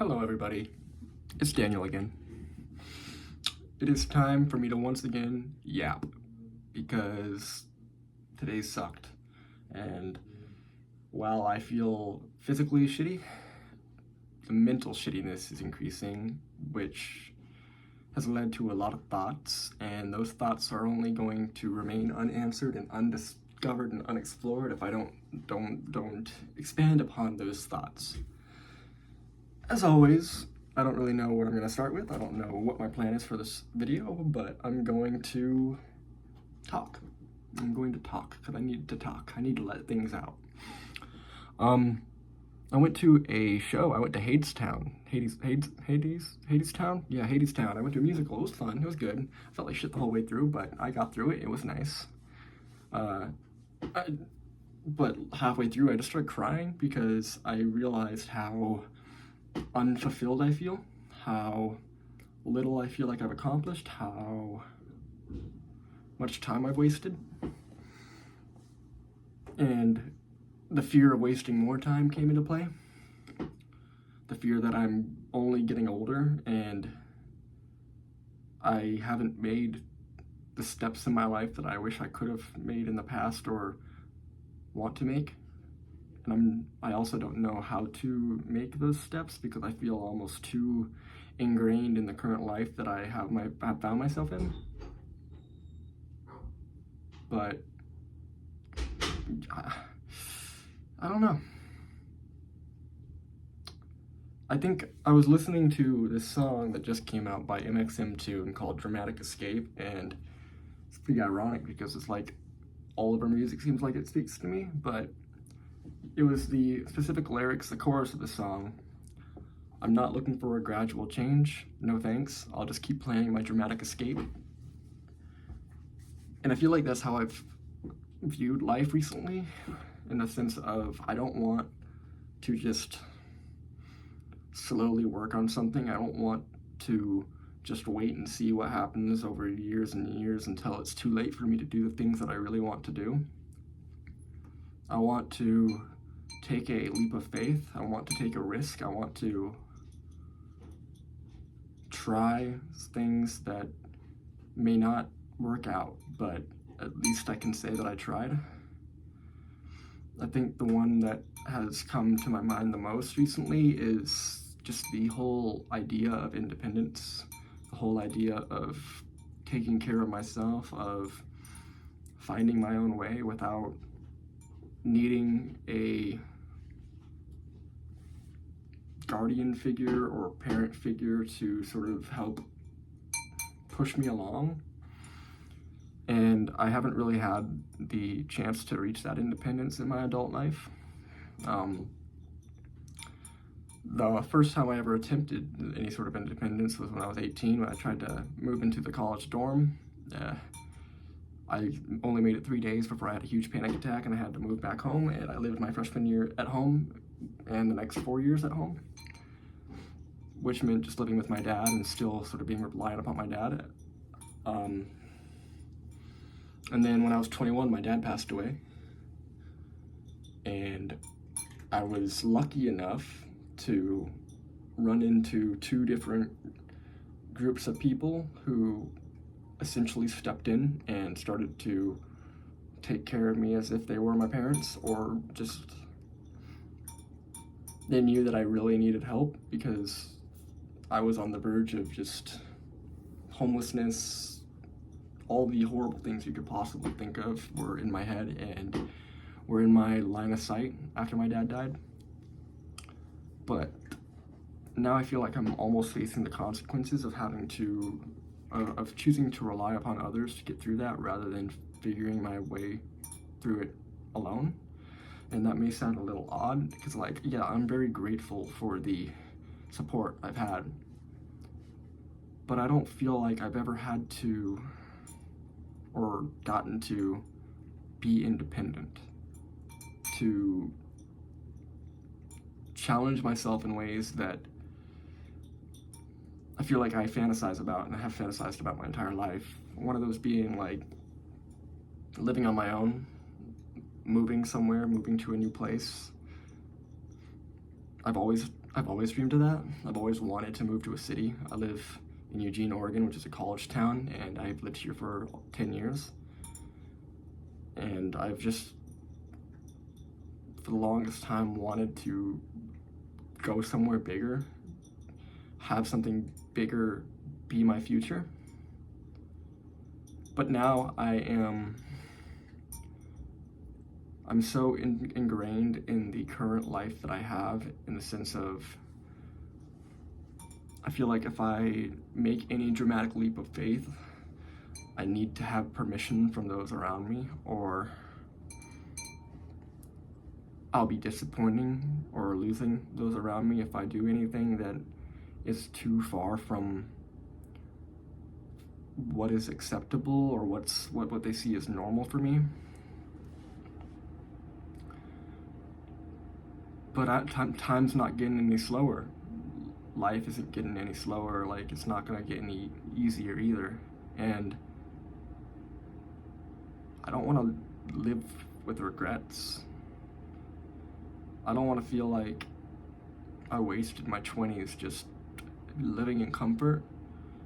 Hello everybody, it's Daniel again. It is time for me to once again yap, because today sucked, and while I feel physically shitty, the mental shittiness is increasing, which has led to a lot of thoughts, and those thoughts are only going to remain unanswered and undiscovered and unexplored if I don't expand upon those thoughts. As always, I don't really know what I'm going to start with. I don't know what my plan is for this video, but I'm going to talk. I'm going to talk because I need to talk. I need to let things out. I went to a show. I went to Hadestown. Hadestown? Yeah, Hadestown. I went to a musical. It was fun. It was good. I felt like shit the whole way through, but I got through it. It was nice. But halfway through, I just started crying because I realized how unfulfilled I feel, how little I feel like I've accomplished, how much time I've wasted. And the fear of wasting more time came into play. The fear that I'm only getting older and I haven't made the steps in my life that I wish I could have made in the past or want to make. And I also don't know how to make those steps because I feel almost too ingrained in the current life that I have found myself in. But I don't know. I think I was listening to this song that just came out by MXM2 called Dramatic Escape, and it's pretty ironic because it's like all of her music seems like it speaks to me, but it was the specific lyrics, the chorus of the song. I'm not looking for a gradual change. No thanks. I'll just keep planning my dramatic escape. And I feel like that's how I've viewed life recently, in the sense of I don't want to just slowly work on something. I don't want to just wait and see what happens over years and years until it's too late for me to do the things that I really want to do. I want to take a leap of faith. I want to take a risk. I want to try things that may not work out, but at least I can say that I tried. I think the one that has come to my mind the most recently is just the whole idea of independence, the whole idea of taking care of myself, of finding my own way without needing a guardian figure or parent figure to sort of help push me along. And I haven't really had the chance to reach that independence in my adult life. The first time I ever attempted any sort of independence was when I was 18, when I tried to move into the college dorm. I only made it 3 days before I had a huge panic attack and I had to move back home, and I lived my freshman year at home and the next 4 years at home, which meant just living with my dad and still sort of being reliant upon my dad. And then when I was 21, my dad passed away, and I was lucky enough to run into 2 different groups of people who essentially stepped in and started to take care of me as if they were my parents, or just they knew that I really needed help because I was on the verge of just homelessness. All the horrible things you could possibly think of were in my head and were in my line of sight after my dad died. But now I feel like I'm almost facing the consequences of having to of choosing to rely upon others to get through that rather than figuring my way through it alone. And that may sound a little odd because, like, yeah, I'm very grateful for the support I've had, but I don't feel like I've ever had to or gotten to be independent, to challenge myself in ways that I feel like I fantasize about and I have fantasized about my entire life. One of those being like living on my own, moving somewhere, moving to a new place. I've always I've always dreamed of that. I've always wanted to move to a city. I live in Eugene, Oregon, which is a college town, and I've lived here for 10 years. And I've just, for the longest time, wanted to go somewhere bigger, have something bigger be my future. But now I'm so ingrained in the current life that I have, in the sense of, I feel like if I make any dramatic leap of faith, I need to have permission from those around me, or I'll be disappointing or losing those around me if I do anything that is too far from what is acceptable or what they see as normal for me. But time's not getting any slower. Life isn't getting any slower. Like, it's not gonna get any easier either. And I don't want to live with regrets. I don't want to feel like I wasted my 20s just living in comfort,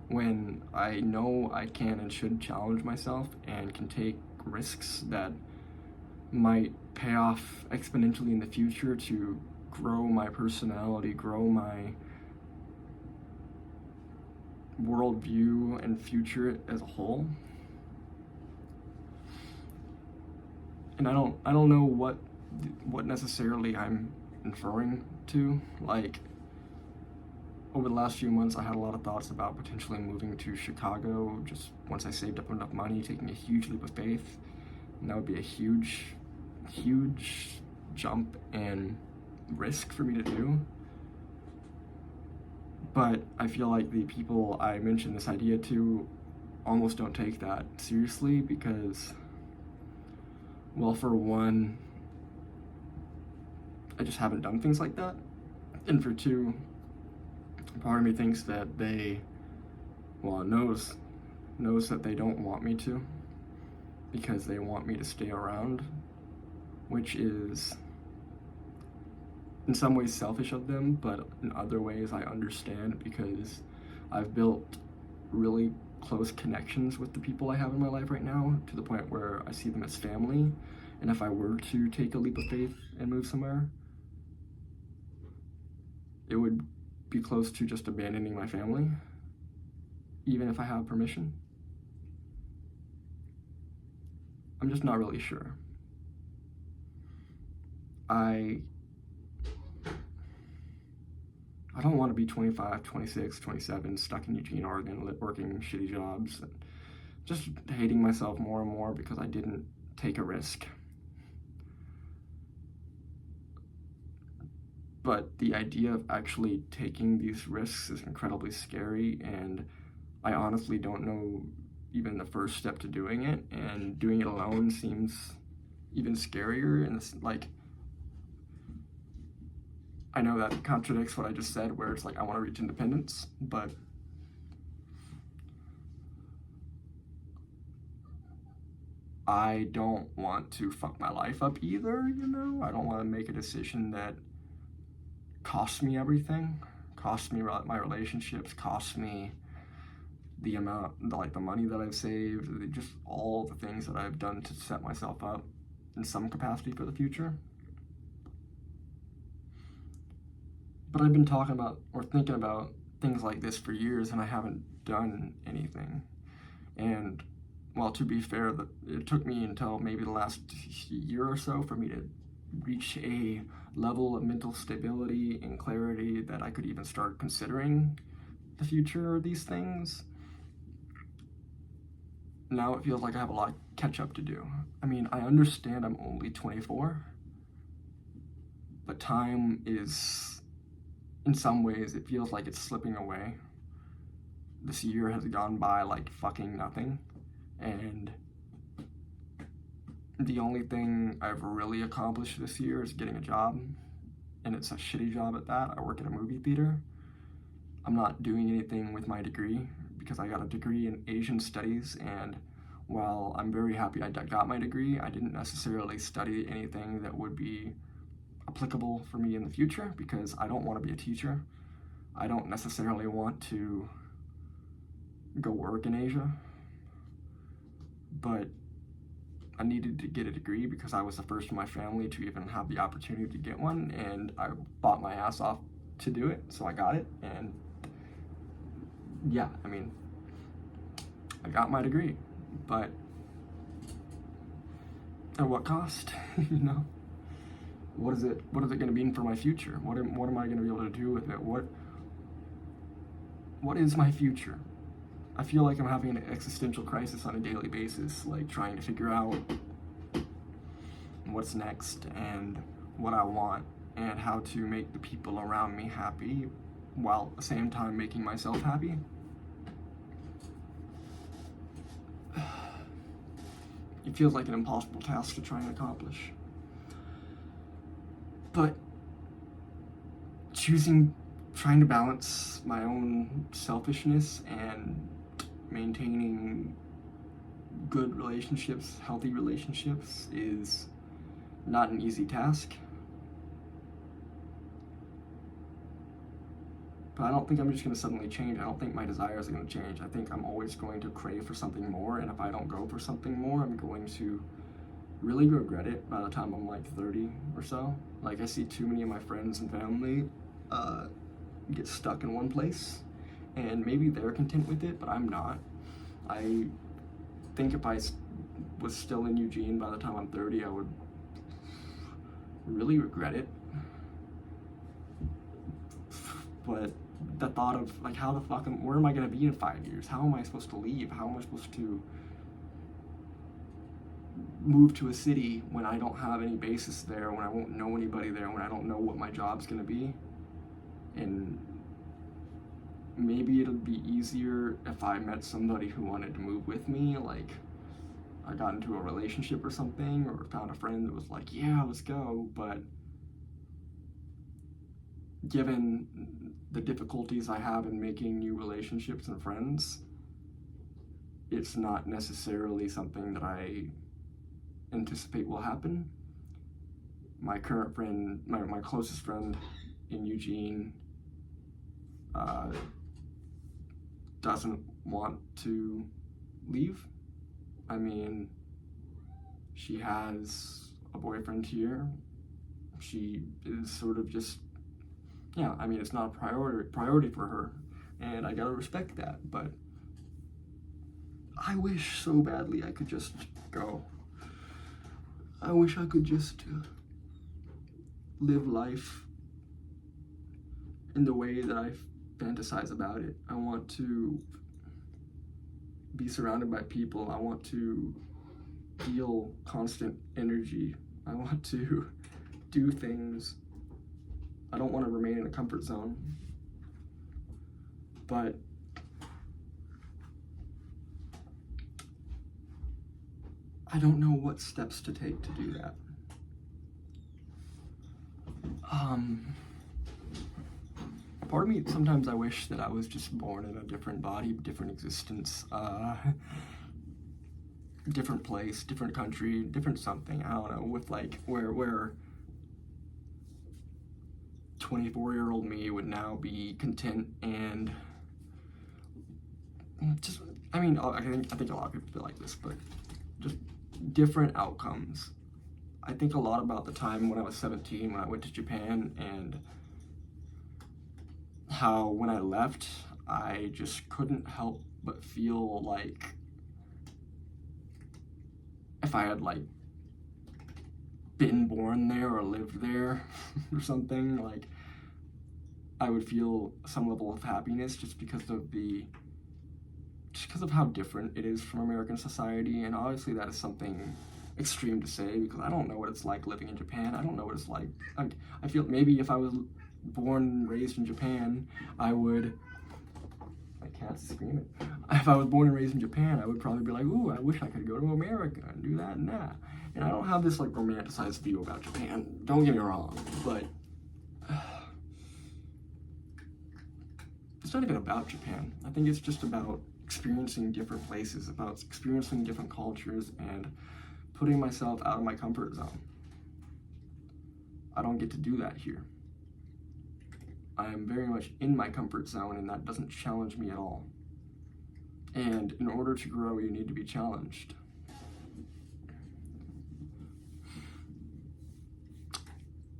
when I know I can and should challenge myself and can take risks that might pay off exponentially in the future to grow my personality, grow my worldview and future as a whole. And I don't know what necessarily I'm inferring to. Like, over the last few months, I had a lot of thoughts about potentially moving to Chicago, just once I saved up enough money, taking a huge leap of faith. And that would be a huge jump and risk for me to do. But I feel like the people I mentioned this idea to almost don't take that seriously, because, well, for one, I just haven't done things like that. And for two, part of me thinks that they, well, knows that they don't want me to, because they want me to stay around, which is in some ways selfish of them, but in other ways I understand, because I've built really close connections with the people I have in my life right now, to the point where I see them as family. And if I were to take a leap of faith and move somewhere, it would be close to just abandoning my family, even if I have permission. I'm just not really sure. I don't want to be 25, 26, 27, stuck in Eugene, Oregon, working shitty jobs, and just hating myself more and more because I didn't take a risk. But the idea of actually taking these risks is incredibly scary, and I honestly don't know even the first step to doing it, and doing it alone seems even scarier. And it's like, I know that contradicts what I just said, where it's like I want to reach independence, but I don't want to fuck my life up either, you know? I don't want to make a decision that costs me everything, costs me my relationships, costs me the amount, like the money that I've saved, just all the things that I've done to set myself up in some capacity for the future. But I've been talking about or thinking about things like this for years, and I haven't done anything. And, well, to be fair, it took me until maybe the last year or so for me to reach a level of mental stability and clarity that I could even start considering the future of these things. Now it feels like I have a lot of catch up to do. I mean, I understand I'm only 24, but time is, in some ways, it feels like it's slipping away. This year has gone by like fucking nothing, and the only thing I've really accomplished this year is getting a job, and it's a shitty job at that. I work at a movie theater. I'm not doing anything with my degree, because I got a degree in Asian studies, and while I'm very happy I got my degree, I didn't necessarily study anything that would be applicable for me in the future, because I don't want to be a teacher. I don't necessarily want to go work in Asia, but I needed to get a degree because I was the first in my family to even have the opportunity to get one, and I bought my ass off to do it, so I got it. And yeah, I mean, I got my degree, but at what cost? You know, what is it going to mean for my future? What am I going to be able to do with it? What is my future? I feel like I'm having an existential crisis on a daily basis, like trying to figure out what's next and what I want and how to make the people around me happy while at the same time making myself happy. It feels like an impossible task to try and accomplish. But trying to balance my own selfishness and maintaining good relationships, healthy relationships, is not an easy task. But I don't think I'm just going to suddenly change. I don't think my desires are going to change. I think I'm always going to crave for something more, and if I don't go for something more, I'm going to really regret it by the time I'm like 30 or so. Like, I see too many of my friends and family get stuck in one place, and maybe they're content with it, but I'm not. I think if I was still in Eugene by the time I'm 30, I would really regret it. But the thought of, like, where am I going to be in 5 years? How am I supposed to leave? How am I supposed to move to a city when I don't have any basis there, when I won't know anybody there, when I don't know what my job's going to be? And maybe it'll be easier if I met somebody who wanted to move with me, like I got into a relationship or something, or found a friend that was like, yeah, let's go. But given the difficulties I have in making new relationships and friends, it's not necessarily something that I anticipate will happen. My current friend, my closest friend in Eugene, doesn't want to leave. I mean, she has a boyfriend here. She is sort of just, yeah, I mean, it's not a priority for her, and I gotta respect that, but I wish so badly I could just go. I wish I could just live life in the way that I fantasize about it. I want to be surrounded by people. I want to feel constant energy. I want to do things. I don't want to remain in a comfort zone. But I don't know what steps to take to do that. Part of me, sometimes I wish that I was just born in a different body, different existence, different place, different country, different something, I don't know, with like, where 24-year-old me would now be content and just, I mean, I think a lot of people feel like this, but just different outcomes. I think a lot about the time when I was 17, when I went to Japan, and how when I left, I just couldn't help but feel like if I had like been born there or lived there or something, like I would feel some level of happiness just because of how different it is from American society. And obviously that is something extreme to say, because I don't know what it's like living in Japan. I don't know what it's like. I feel maybe if I was born and raised in Japan, I can't scream it. If I was born and raised in Japan, I would probably be like, ooh, I wish I could go to America and do that and that. And I don't have this like romanticized view about Japan, don't get me wrong, but it's not even about Japan. I think it's just about experiencing different places, about experiencing different cultures and putting myself out of my comfort zone. I don't get to do that here. I am very much in my comfort zone, and that doesn't challenge me at all. And in order to grow, you need to be challenged.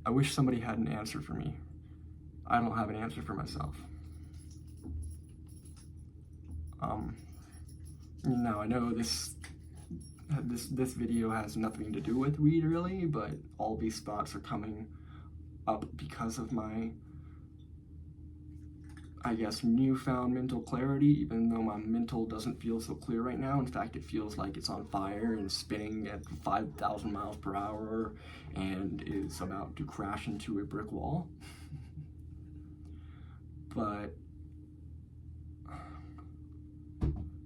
I wish somebody had an answer for me. I don't have an answer for myself. Now I know this video has nothing to do with weed really, but all these thoughts are coming up because of my, I guess, newfound mental clarity, even though my mental doesn't feel so clear right now. In fact, it feels like it's on fire and spinning at 5,000 miles per hour and is about to crash into a brick wall. But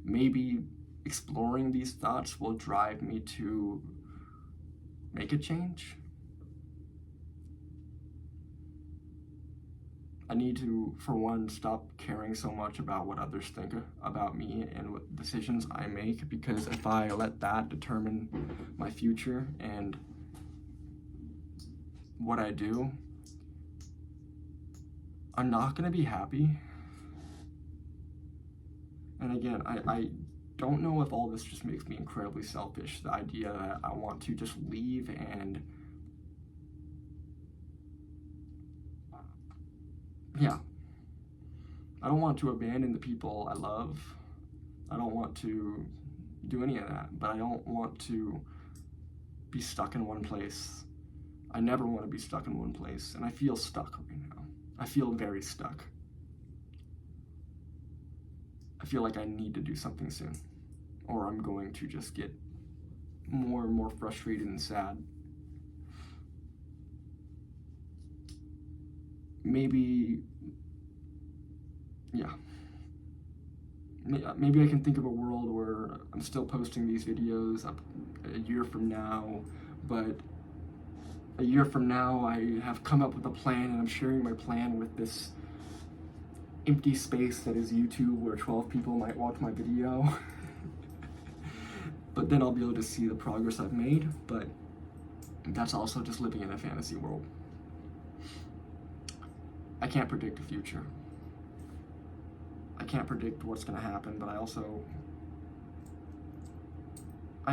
maybe exploring these thoughts will drive me to make a change. I need to, for one, stop caring so much about what others think about me and what decisions I make, because if I let that determine my future and what I do, I'm not going to be happy. And again, I don't know if all this just makes me incredibly selfish, the idea that I want to just leave and yeah, I don't want to abandon the people I love. I don't want to do any of that, but I don't want to be stuck in one place. I never want to be stuck in one place, and I feel stuck right now. I feel very stuck. I feel like I need to do something soon, or I'm going to just get more and more frustrated and sad. Maybe I can think of a world where I'm still posting these videos up a year from now, but a year from now I have come up with a plan and I'm sharing my plan with this empty space that is YouTube, where 12 people might watch my video. But then I'll be able to see the progress I've made, but that's also just living in a fantasy world. I can't predict the future. I can't predict what's going to happen, but I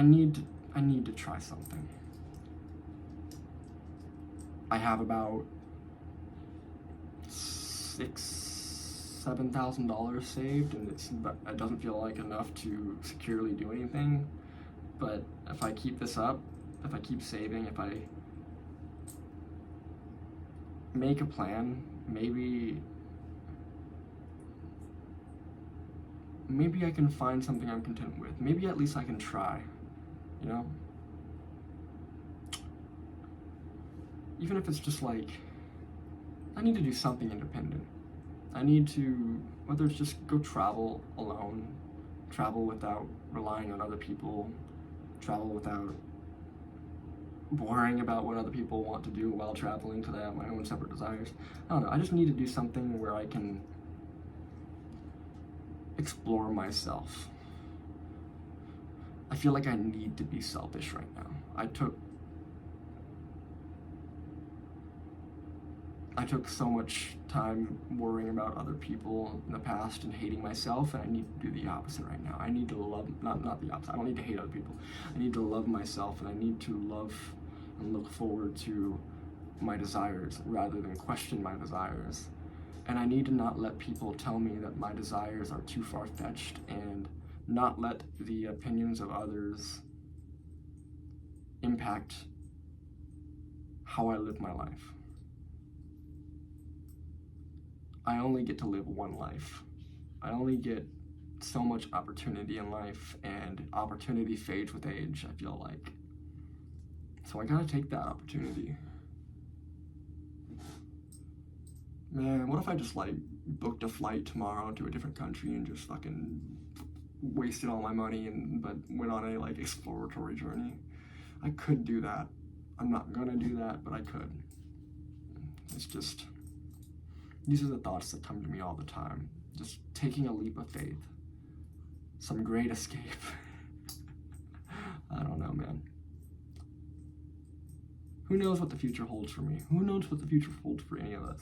need to try something. I have about $7,000 saved, and it doesn't feel like enough to securely do anything. But if I keep this up, if I keep saving, if I make a plan, maybe I can find something I'm content with. Maybe at least I can try, you know? Even if it's just like, I need to do something independent. I need to, whether it's just go travel alone, travel without relying on other people, travel without worrying about what other people want to do while traveling, because I have my own separate desires. I don't know, I just need to do something where I can explore myself. I feel like I need to be selfish right now. I took so much time worrying about other people in the past and hating myself, and I need to do the opposite right now. I need to love, not the opposite, I don't need to hate other people. I need to love myself, and I need to love and look forward to my desires rather than question my desires. And I need to not let people tell me that my desires are too far-fetched, and not let the opinions of others impact how I live my life. I only get to live one life. I only get so much opportunity in life, and opportunity fades with age, I feel like. So I gotta take that opportunity. Man, what if I just like booked a flight tomorrow to a different country and just fucking wasted all my money but went on a like exploratory journey? I could do that. I'm not gonna do that, but I could. It's just, these are the thoughts that come to me all the time. Just taking a leap of faith. Some great escape. I don't know, man. Who knows what the future holds for me? Who knows what the future holds for any of us?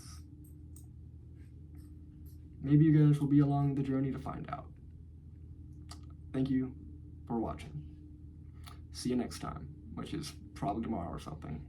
Maybe you guys will be along the journey to find out. Thank you for watching. See you next time, which is probably tomorrow or something.